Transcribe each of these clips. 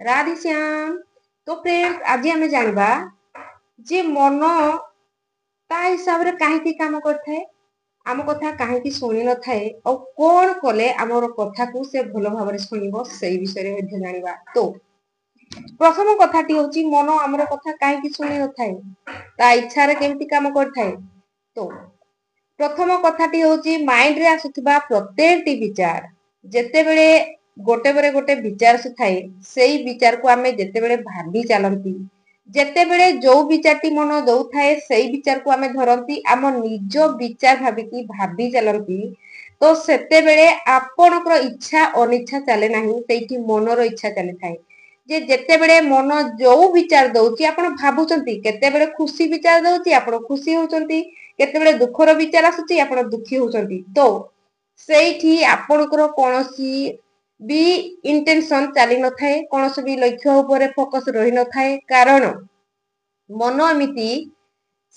राधे श्याम। तो फ्रेंड्स आज आम जानवा जे मन ता हिसाब रे कहीं काम करथाए, आम कथा कहीं शुणी न थाए और कौन कले आमर कथा को से भल भाव शुणव से विषय में जानवा। तो प्रथम कथाटी होची मन आमर कथा कहीं शुणी न थाए, ता इच्छा रे केमती काम करथाए। तो प्रथम कथाटी होची माइंड रे आसुथिबा प्रत्येकटी विचार जेते बेले गोटे बेले गोटे विचार सुथाए सेई विचार को आमे जेते बेले भाबी चलंती, जेते बेले जो विचारटी मन दउ थाए सेई विचार को आमे धरंती आम निज विचार भाबिकी भाबी चलंती। तो सेते बेले आपणकर इच्छा अनिच्छा चले नाही, सेठी मनर इच्छा चली थाए। जे जेते बेले मन जो विचार दउची आपण भाबुचंती, केते बेले खुशी विचार दउची आपण खुशी होचंती, केतेबेले दुखर विचार आसुची आपण दुखी होचंती। तो सेठी आपणकर कोनोसी भी इंटेंशन चली न थाए, कोनोसी भी लक्ष्य ऊपर फोकस रही न थाए, कारण मन एमिति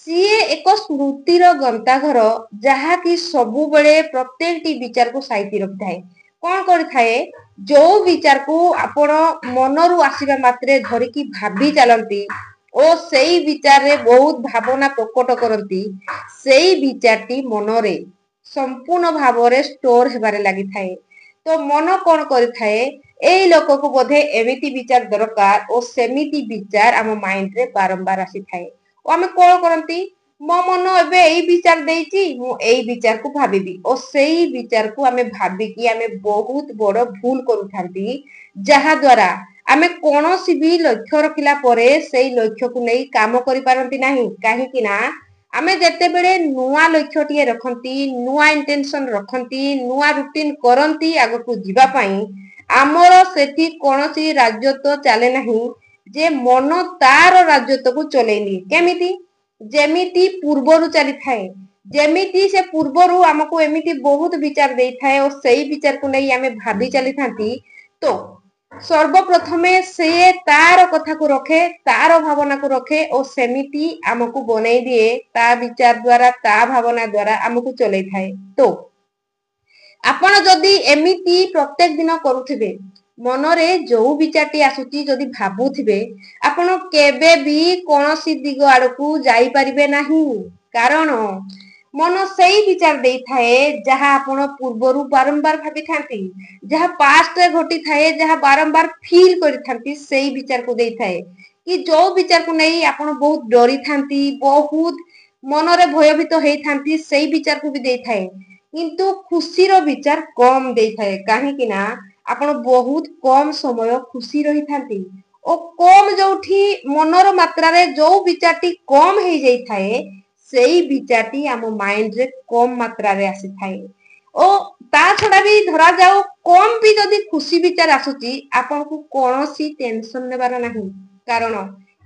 सीए एक स्मृतिर गंताघर जहा कि सबु बेले प्रत्येकटी विचार को साइती रखि थाए। कौन करि थाए जो विचार को आपण मनरु आसीबा मात्रे धरिकी भाबी चलंती ओ सेई विचार रे बहुत भावना प्रकट करती, सेई विचारटी मनरे संपूर्ण भावरे स्टोर हेबारे लागि थाए। तो मन कौन करि थाए एई लोक को बोधे एमिति विचार दरकार ओ सेमिति विचार आम माइंड रे बारंबार आसी थाए। ओ आमे कौन करंती मो मन एबे एई विचार देइची मु एई विचार को भाबिबी ओ सेई विचार को आमे भाबिकी आमे बहुत बड़ भूल करूथांती, जहा द्वारा आमे कोनोसी भी लक्ष्य रखिला परे सेई लक्ष्य को नै काम करि पारंती नाही। काहे कि ना आमे जेते बेले नुआ लक्ष्य टिए रखंती, नुआ इंटेंशन रखंती, नुआ रूटीन करंती आगो को जीवा पई आमर सेठी कोनोसी राज्यत्व चले नाही जे मन तार राज्यत्व को चलेनी। केमिति जेमिति पूर्वरु चली थाए, जेमिति से पूर्वरु हमको एमिति बहुत विचार देई थाए और सेई विचार को नै आमे भाबी चली थांती। तो सर्वप्रथमे से तार कथा को रखे, तार भावना को रखे और सेमिति आमको बनै दिए ता विचार द्वारा ता भावना द्वारा आमको चलै थाए। तो आपण जदि एमिति प्रत्येक दिन करूथिबे मनरे जो विचारटी आसुची जदि भाबुथिबे आपण केबे भी कोनोसी दिग आड़कू जाई परिबे नाही, कारण मन सेई विचार देई थाए जहा आपण पूर्वरु बारंबार भाबी थांती, जहा पास्ट रे घटी थाए, जहा बारंबार फील करि थांती सेई विचार को देई थाए। कि जो विचार को नै आपण बहुत डरी थांती, बहुत मनरे भयभीत हेई थांती सेई विचार को भी देई थाए, किंतु खुशी रो विचार कम देई थाए। काहे कि ना आपण बहुत कम समय खुशी रही थांती ओ कम जोठी मनर मात्रा रे जो विचारटी कम हेई जाई थाए सेई विचारटी आम माइंड रे कम मात्रा रे आसी थाए। ओ ता छडा भी धरा जाओ कम भी जदि खुशी विचार आसुची आपण को कोनोसी टेंशन नेबार नाही, कारण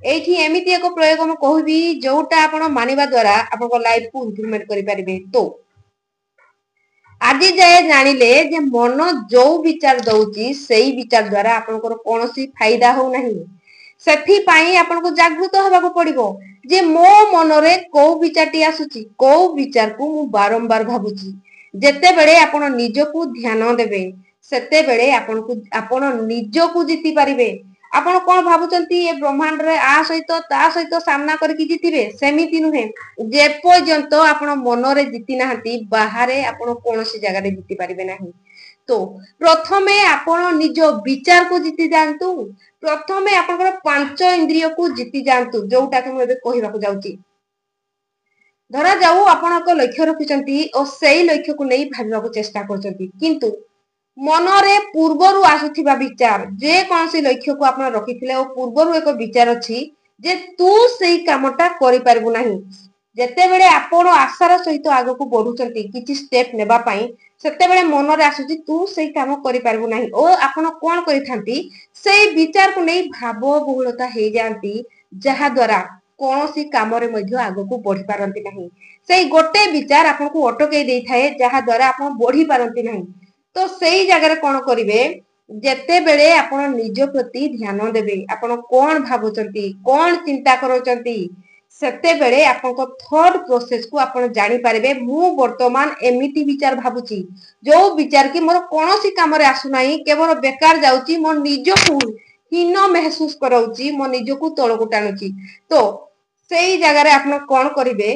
एठी एमिति एक प्रयोग हम कहबी जोटा आपण मानिबा द्वारा आपण लाइफ को इंप्रूवमेंट करि परिबे। तो आदि जाए जानिले जे मन जो विचार दउची सेई विचार द्वारा आपनकर कोनोसी फायदा हो नाही, सेठी पाई आपनको जागृत होबा को पड़िबो जे मो मनरे को विचारटी आसुची, को विचार को मु बारंबार भाबुची। जेते बेले आपण निज को ध्यान देबे सेते बेले आपण निज को जीति परिबे। आपण कोन भाबुचंती ए ब्रह्मांड रे आ सहित ता सहित सामना करके जीतिबे, सेमिति नुहे। जे पर्यंत आपण मनरे जीति नाहंती बाहरे आपण कोनोसी जगह रे जीति परिबे नाही। तो प्रथमे आपण निज विचार को जीति जानतु, प्रथमे आपनकर पांच इंद्रिय को जीति जानतु, जोटा कि एबे कहिबा को जाउची। धरा जाऊ आपण को लक्ष्य रखिचंती और सेई लक्ष्य को नै भाबिबा को चेष्टा करचंती, किंतु मनरे पूर्वरु आसुथिबा विचार जे कोनसी लक्ष्य को आपण रखिथिले ओ पूर्वरु एक विचार अछि जे तू सेई कामटा करि परबु नाही। जेते बेले आपण आशार सहित आगो को बढ़ुचंती किछि स्टेप नेबा पई सेते बेले मनरे आसुची तू सेई काम करि परबु नाही ओ आपण कोन करिथांती सेई विचार को नै भाव बहुलता हे जानती, जहा द्वारा कोनोसी काम रे मध्य आगो को बढ़ी पारंती नाही। सेई गोटे विचार आपण को अटकै देई थाए जहा द्वारा आपण बढ़ी पारंती नाही। तो सेई जगह रे कोन करिवे जेते बेले आपण निज प्रति ध्यान देबे, आपण कोन भाबुचंती कोन चिंता करूचंती सेते बेले आपण को थॉट प्रोसेस को आपण जानि पारिबे मु वर्तमान एमिति विचार भाबुची, जो विचार कि मोर कोनोसी काम रे आसु नाही, केवल बेकार जाउची, मोर निज को ହୀନ ମେହସୁସ କରାଉଛି, ମୋ ନିଜକୁ ତଳକୁ ଟାଣୁଛି। ତ ସେଇ ଜାଗାରେ ଆପଣ କଣ କରିବେ,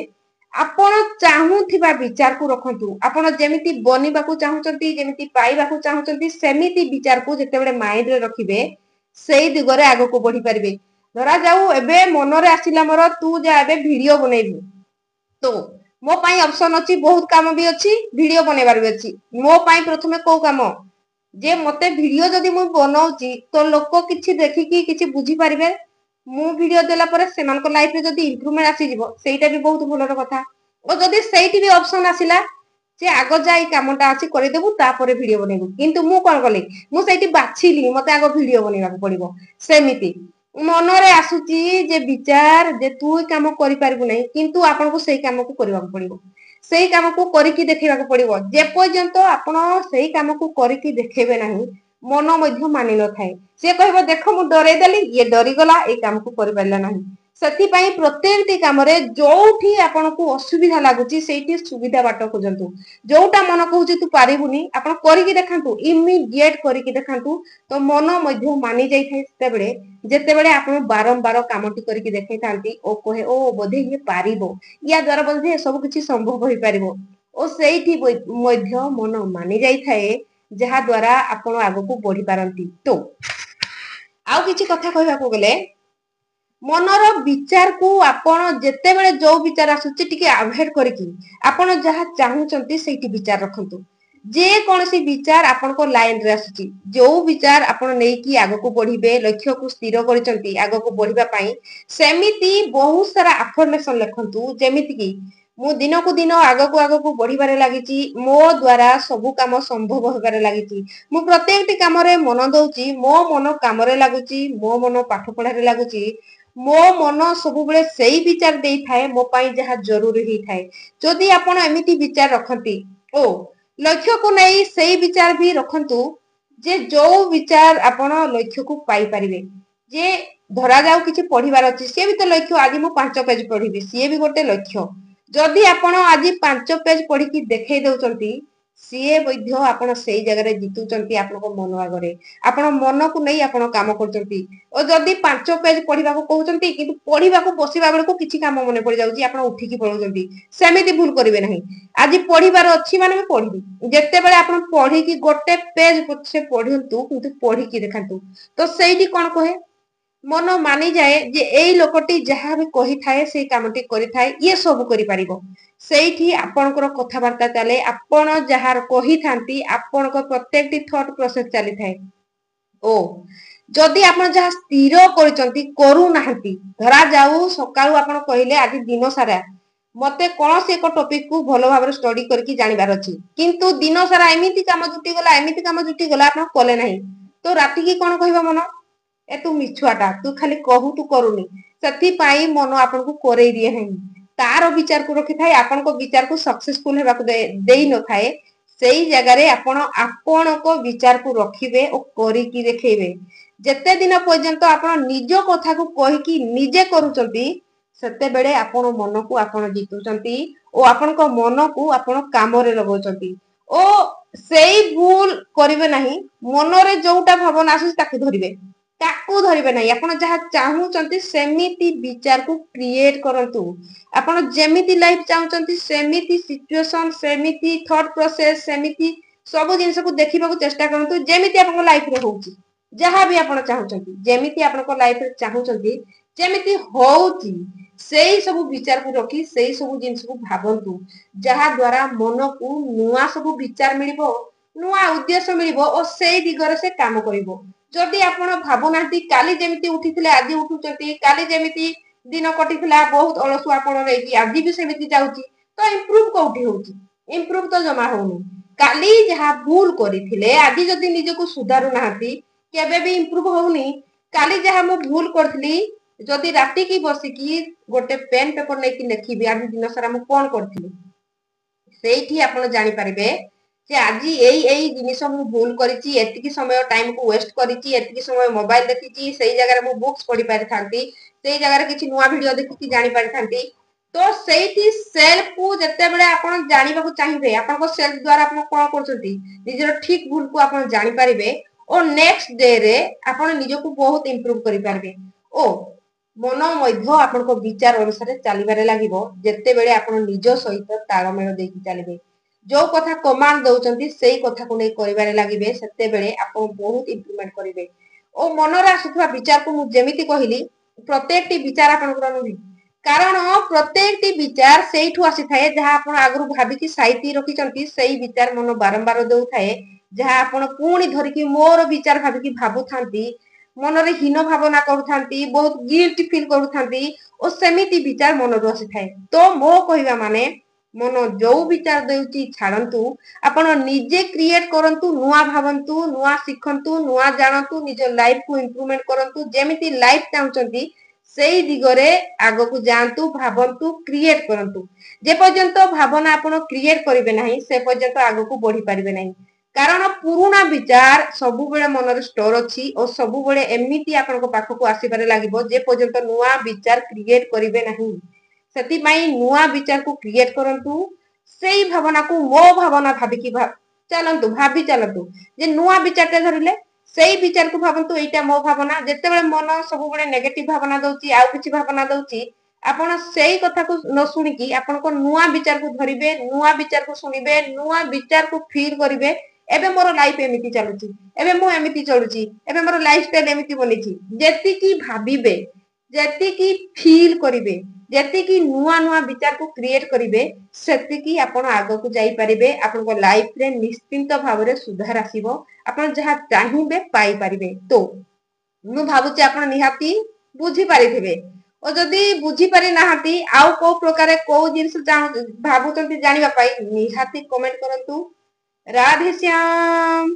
ଆପଣ ଚାହୁଁଥିବା ବିଚାରକୁ ରଖନ୍ତୁ। ଆପଣ ଯେମିତି ବନିବାକୁ ଚାହୁଁଛନ୍ତି, ଯେମିତି ପାଇବାକୁ ଚାହୁଁଛନ୍ତି, ସେମିତି ବିଚାରକୁ ଯେତେବେଳେ ମାଇଣ୍ଡରେ ରଖିବେ, ସେଇ ଦିଗରେ ଆଗକୁ ବଢି ପାରିବେ। ଧରାଯାଉ ଏବେ ମନରେ ଆସିଲା ମୋର, ତୁ ଯା ଏବେ ଭିଡିଓ ବନେଇବୁ। ତ ମୋ ପାଇଁ ଅପସନ ଅଛି, ବହୁତ କାମ ବି ଅଛି, ଭିଡିଓ ବନେଇବାର ବି ଅଛି। ମୋ ପାଇଁ ପ୍ରଥମେ କୋଉ କାମ, ଯେ ମତେ ଭିଡିଓ ଯଦି ମୁଁ ବନଉଛି ତ ଲୋକ କିଛି ଦେଖିକି କିଛି ବୁଝିପାରିବେ। ମୁଁ ଭିଡିଓ ଦେଲା ପରେ ସେମାନଙ୍କ ଲାଇଫରେ ଯଦି ଇମ୍ପ୍ରୁଭମେଣ୍ଟ ଆସିଯିବ, ସେଇଟା ବି ବହୁତ ଭଲର କଥା। ଓ ଯଦି ସେଇଠି ବି ଅପସନ ଆସିଲା ଯେ ଆଗ ଯାଇ କାମଟା ଅଛି କରିଦେବୁ, ତାପରେ ଭିଡିଓ ବନେଇବୁ, କିନ୍ତୁ ମୁଁ କଣ କଲି, ମୁଁ ସେଇଠି ବାଛିଲି ମତେ ଆଗ ଭିଡିଓ ବନେଇବାକୁ ପଡିବ। ସେମିତି ମନରେ ଆସୁଛି ଯେ ବିଚାର ଯେ ତୁ କାମ କରିପାରିବୁ ନାହିଁ, କିନ୍ତୁ ଆପଣଙ୍କୁ ସେଇ କାମକୁ କରିବାକୁ ପଡିବ, ସେଇ କାମକୁ କରିକି ଦେଖେଇବାକୁ ପଡିବ। ଯେପର୍ଯ୍ୟନ୍ତ ଆପଣ ସେଇ କାମକୁ କରିକି ଦେଖେଇବେ ନାହିଁ, ମନ ମଧ୍ୟ ମାନି ନଥାଏ। ସିଏ କହିବ ଦେଖ ମୁଁ ଡରେଇ ଦେଲି, ଇଏ ଡରିଗଲା, ଏଇ କାମକୁ କରିପାରିଲା ନାହିଁ। ସେଥିପାଇଁ ପ୍ରତ୍ୟେକଟି କାମରେ ଯୋଉଠି ଆପଣଙ୍କୁ ଅସୁବିଧା ଲାଗୁଛି ସେଇଠି ସୁବିଧା ବାଟ ଖୋଜନ୍ତୁ। ଯୋଉଟା ମନ କହୁଛି ତୁ ପାରିବୁନି, ଆପଣ କରିକି ଦେଖାନ୍ତୁ, ଇମିଡିଏଟ କରିକି ଦେଖାନ୍ତୁ। ତ ମନ ମଧ୍ୟ ମାନି ଯାଇଥାଏ ସେତେବେଳେ, ଯେତେବେଳେ ଆପଣ ବାରମ୍ବାର କାମଟି କରିକି ଦେଖେଇଥାନ୍ତି ଓ କହେ ଓ ବୋଧେ ଇଏ ପାରିବ, ୟା ଦ୍ଵାରା ବୋଧେ ଏସବୁ କିଛି ସମ୍ଭବ ହେଇପାରିବ। ଓ ସେଇଠି ମଧ୍ୟ ମନ ମାନି ଯାଇଥାଏ, ଯାହା ଦ୍ଵାରା ଆପଣ ଆଗକୁ ବଢି ପାରନ୍ତି। ତ ଆଉ କିଛି କଥା କହିବାକୁ ଗଲେ, ମନର ବିଚାରକୁ ଆପଣ ଯେତେବେଳେ ଯୋଉ ବିଚାର ଆସୁଛି ଟିକେ ଆଭଏଡ କରିକି ଆପଣ ଯାହା ଚାହୁଁଛନ୍ତି ସେଇଠି ବିଚାର ରଖନ୍ତୁ। ଯେ କୌଣସି ବିଚାର ଆପଣଙ୍କ ଲାଇନରେ ଆସୁଛି, ଯୋଉ ବିଚାର ଆପଣ ନେଇକି ଆଗକୁ ବଢିବେ, ଲକ୍ଷ୍ୟକୁ ସ୍ଥିର କରିଛନ୍ତି ଆଗକୁ ବଢିବା ପାଇଁ, ସେମିତି ବହୁତ ସାରା ଆଫର୍ମେସନ ଲେଖନ୍ତୁ। ଯେମିତି କି ମୁଁ ଦିନକୁ ଦିନ ଆଗକୁ ଆଗକୁ ବଢିବାରେ ଲାଗିଛି, ମୋ ଦ୍ଵାରା ସବୁ କାମ ସମ୍ଭବ ହେବାରେ ଲାଗିଛି, ମୁଁ ପ୍ରତ୍ୟେକଟି କାମରେ ମନ ଦଉଛି, ମୋ ମନ କାମରେ ଲାଗୁଛି, ମୋ ମନ ପାଠ ପଢାରେ ଲାଗୁଛି, ମୋ ମନ ସବୁବେଳେ ସେଇ ବିଚାର ଦେଇଥାଏ ମୋ ପାଇଁ ଯାହା ଜରୁରୀ ହେଇଥାଏ। ଯଦି ଆପଣ ଏମିତି ବିଚାର ରଖନ୍ତି ଓ ଲକ୍ଷ୍ୟକୁ ନେଇ ସେଇ ବିଚାର ବି ରଖନ୍ତୁ, ଯେ ଯୋଉ ବିଚାର ଆପଣ ଲକ୍ଷ୍ୟକୁ ପାଇପାରିବେ। ଯେ ଧରାଯାଉ କିଛି ପଢିବାର ଅଛି, ସିଏ ବି ତ ଲକ୍ଷ୍ୟ, ଆଜି ମୁଁ 5 ପେଜ ପଢିବି, ସିଏ ବି ଗୋଟେ ଲକ୍ଷ୍ୟ। ଯଦି ଆପଣ ଆଜି 5 ପେଜ ପଢିକି ଦେଖେଇ ଦଉଛନ୍ତି, ସିଏ ମଧ୍ୟ ଆପଣ ସେଇ ଜାଗାରେ ଜିତୁଛନ୍ତି ଆପଣଙ୍କ ମନ ଆଗରେ। ଆପଣ ମନକୁ ନେଇ ଆପଣ କାମ କରୁଛନ୍ତି। ଓ ଯଦି 5 ପେଜ ପଢିବାକୁ କହୁଛନ୍ତି, କିନ୍ତୁ ପଢିବାକୁ ବସିବା ବେଳକୁ କିଛି କାମ ମନେ ପଡିଯାଉଛି, ଆପଣ ଉଠିକି ପଳଉଛନ୍ତି, ସେମିତି ଭୁଲ କରିବେ ନାହିଁ। ଆଜି ପଢିବାର ଅଛି ମାନେ ମୁଁ ପଢିବି, ଯେତେବେଳେ ଆପଣ ପଢିକି 1 ପେଜ ପଛେ ପଢନ୍ତୁ, କିନ୍ତୁ ପଢିକି ଦେଖାନ୍ତୁ। ତ ସେଇଠି କଣ କହେ, ମନ ମାନିଯାଏ ଯେ ଏଇ ଲୋକଟି ଯାହା ବି କହିଥାଏ ସେଇ କାମଟି କରିଥାଏ, ଇଏ ସବୁ କରିପାରିବ। ସେଇଠି ଆପଣଙ୍କର କଥାବାର୍ତ୍ତା ଚାଲେ, ଆପଣ ଯାହା କହିଥାନ୍ତି ଆପଣଙ୍କ ପ୍ରତ୍ୟେକଟି ଥଟ ପ୍ରୋସେସ ଚାଲିଥାଏ। ଓ ଯଦି ଆପଣ ଯାହା ସ୍ଥିର କରିଛନ୍ତି କରୁନାହାନ୍ତି, ଧରାଯାଉ ସକାଳୁ ଆପଣ କହିଲେ ଆଜି ଦିନ ସାରା ମତେ କୌଣସି ଏକ ଟପିକ କୁ ଭଲ ଭାବରେ ଷ୍ଟଡି କରିକି ଜାଣିବାର ଅଛି, କିନ୍ତୁ ଦିନ ସାରା ଏମିତି କାମ ଜୁଟିଗଲା, ଏମିତି କାମ ଜୁଟିଗଲା, ଆପଣ କଲେ ନାହିଁ। ତ ରାତିକି କଣ କହିବ ମନ, ଏ ତୁ ମିଛୁଆଟା, ତୁ ଖାଲି କହୁ ତୁ କରୁନି। ସେଥିପାଇଁ ମନ ଆପଣଙ୍କୁ କରେଇ ଦିଏ ନାହିଁ, ତାର ବିଚାରକୁ ରଖିଥାଏ, ଆପଣଙ୍କ ବିଚାରକୁ ସକ୍ସେସଫୁଲ ହେବାକୁ ଦେଇ ନଥାଏ। ସେଇ ଜାଗାରେ ଆପଣ ଆପଣଙ୍କ ବିଚାରକୁ ରଖିବେ ଓ କରିକି ଦେଖେଇବେ। ଯେତେ ଦିନ ପର୍ଯ୍ୟନ୍ତ ଆପଣ ନିଜ କଥାକୁ କହିକି ନିଜେ କରୁଛନ୍ତି, ସେତେବେଳେ ଆପଣ ମନକୁ ଆପଣ ଜିତୁଛନ୍ତି ଓ ଆପଣଙ୍କ ମନକୁ ଆପଣ କାମରେ ଲଗାଉଛନ୍ତି। ଓ ସେଇ ଭୁଲ କରିବେ ନାହିଁ, ମନରେ ଯୋଉଟା ଭାବନା ଆସୁଛି ତାକୁ ଧରିବେ ନାହିଁ। ଆପଣ ଯାହା ଚାହୁଁଛନ୍ତି ସେମିତି ବିଚାରକୁ କ୍ରିଏଟ କରନ୍ତୁ। ଆପଣ ଯେମିତି ଲାଇଫ ଚାହୁଁଛନ୍ତି ସେମିତି ସିଚୁଏସନ, ସେମିତି ଥଟ ପ୍ରୋସେସ, ସେମିତି ସବୁ ଜିନିଷକୁ ଦେଖିବାକୁ ଚେଷ୍ଟା କରନ୍ତୁ, ଯେମିତି ଆପଣଙ୍କ ଲାଇଫରେ ହଉଛି। ଯାହା ବି ଆପଣ ଚାହୁଁଛନ୍ତି, ଯେମିତି ଆପଣଙ୍କ ଲାଇଫରେ ଚାହୁଁଛନ୍ତି, ଯେମିତି ହଉଛି, ସେଇ ସବୁ ବିଚାରକୁ ରଖି ସେଇ ସବୁ ଜିନିଷକୁ ଭାବନ୍ତୁ, ଯାହା ଦ୍ଵାରା ମନକୁ ନୂଆ ସବୁ ବିଚାର ମିଳିବ, ନୂଆ ଉଦ୍ଦେଶ୍ୟ ମିଳିବ ଓ ସେଇ ଦିଗରେ ସେ କାମ କରିବ। ଯଦି ଆପଣ ଭାବୁନାହାନ୍ତି କାଲି ଯେମିତି ଉଠିଥିଲେ ଆଜି ଉଠୁଛନ୍ତି, କାଲି ଯେମିତି ଦିନ କଟିଥିଲା ବହୁତ ଅଳସୁଆ ଆପଣ ନେଇକି ଆଜି ବି ସେମିତି ଯାଉଛି, ତ ଇମ୍ପ୍ରୁଭ କୋଉଠି ହଉଛି? ଇମ୍ପ୍ରୁଭ ତ ଜମା ହଉନି। କାଲି ଯାହା ଭୁଲ କରିଥିଲେ ଆଜି ଯଦି ନିଜକୁ ସୁଧାରୁ ନାହାନ୍ତି, କେବେ ବି ଇମ୍ପ୍ରୁଭ ହଉନି। କାଲି ଯାହା ମୁଁ ଭୁଲ କରିଥିଲି, ଯଦି ରାତିକି ବସିକି ଗୋଟେ ପେନ ପେପର ନେଇକି ଲେଖିବି ଆଜି ଦିନ ସାରା ମୁଁ କଣ କରିଥିଲି, ସେଇଠି ଆପଣ ଜାଣିପାରିବେ ଯେ ଆଜି ଏଇ ଜିନିଷ ମୁଁ ଭୁଲ କରିଛି, ଏତିକି ସମୟ ଟାଇମକୁ ୱେଷ୍ଟ କରିଛି, ଏତିକି ସମୟ ମୋବାଇଲ ଦେଖିଛି, ସେଇ ଜାଗାରେ ମୁଁ ବୁକ୍ସ ପଢି ପାରିଥାନ୍ତି, ସେଇ ଜାଗାରେ କିଛି ନୂଆ ଭିଡିଓ ଦେଖିକି ଜାଣି ପାରିଥାନ୍ତି। ତ ସେଇଠି ସେଲ୍ଫକୁ ଯେତେବେଳେ ଆପଣ ଜାଣିବାକୁ ଚାହିଁବେ, ଆପଣଙ୍କ ସେଲ୍ଫ ଦ୍ଵାରା ଆପଣ କଣ କରୁଛନ୍ତି, ନିଜର ଠିକ ଭୁଲକୁ ଆପଣ ଜାଣିପାରିବେ ଓ ନେକ୍स्ट डे रे आपण निजको बहुत इंप्रूव करि पारबे ओ मन मध्य आपनको विचार अनुसार चलीबारे लागिबो जत्ते बेले आपण निज सहित ताळमेळ देकी चलीबे जो कथा कमांड दउचंती सेही कथा को नै करिबारे लागिबे सत्ते बेले आपण बहुत इंप्रूवमेंट करिबे ओ मनरे आसुथवा विचार को मु जेमिति कहिली प्रत्येकटी विचार आपनकर नुहे कारण प्रत्येकटी विचार सेइठु आसी थाए जहा आपण आगरु भाबिकी साइती रखिचंती सेही विचार मन बारंबार दउ थाए जहा आपण पुणी धरिकी मोर विचार भाबिकी भाबुथांती मनरे हीन भावना करूथांती बहुत गिल्ट फील करूथांती ओ सेमिति विचार मनरु आसी थाए तो मो कहिबा माने मन जो विचार देउची छाड़ंतु आपण निजे क्रिएट करंतु नुआ भावंतु नुआ शिखंतु नुआ जानंतु निज लाइफ को इंप्रूवमेंट करंतु जेमिति लाइफ चाहउचंती सेही दिगरे आगो को जानतु भावंतु क्रिएट करंतु जे पर्यंत भावना आपण क्रिएट करिवे नाही से पर्यंत आगो को बढ़ी पारिबे नाही कारण पुराना विचार सबु बेले मनरे स्टोर अछि और सबु बेले एमिति आपनको पाखको आसीबारे लागिबो जे पर्यंत नुआ विचार क्रिएट करिवे नाही सेति माई नुआ विचार को क्रिएट करंतु सेही भावना को मो भावना भाबिकी चलंतु भाबी चलंतु जे नुआ विचारटे धरिले सेही विचार को भाबंतु एटा मो भावना जत्ते बेले मन सबु बेले नेगेटिव भावना दउची आउ किछि भावना दउची आपण सेही कथा को न सुनिकी आपनको नुआ विचार को धरिबे नुआ विचार को सुनिबे नुआ विचार को फील करिबे एबे मोर लाइफ एमिति चलुची एबे मु एमिति चलुची एबे मोर लाइफ स्टाइल एमिति बनिची जेति की भाबिबे जेति की फील करिबे जेति की नुआ नुआ विचार को क्रिएट करिबे सेति की आपण आगो को जाई परिबे आपनको लाइफ रे निश्चिंत भाव रे सुधार आसीबो आपण जहा चाहिबे पाई परिबे तो मु भाबुची आपण निहाती बुझी पारिथिबे ओ जदी बुझी पारि नाहाती आउ को प्रकार को जिंस भाबुचंती जानिबा पाई निहाती कमेंट करंतु राधे श्याम।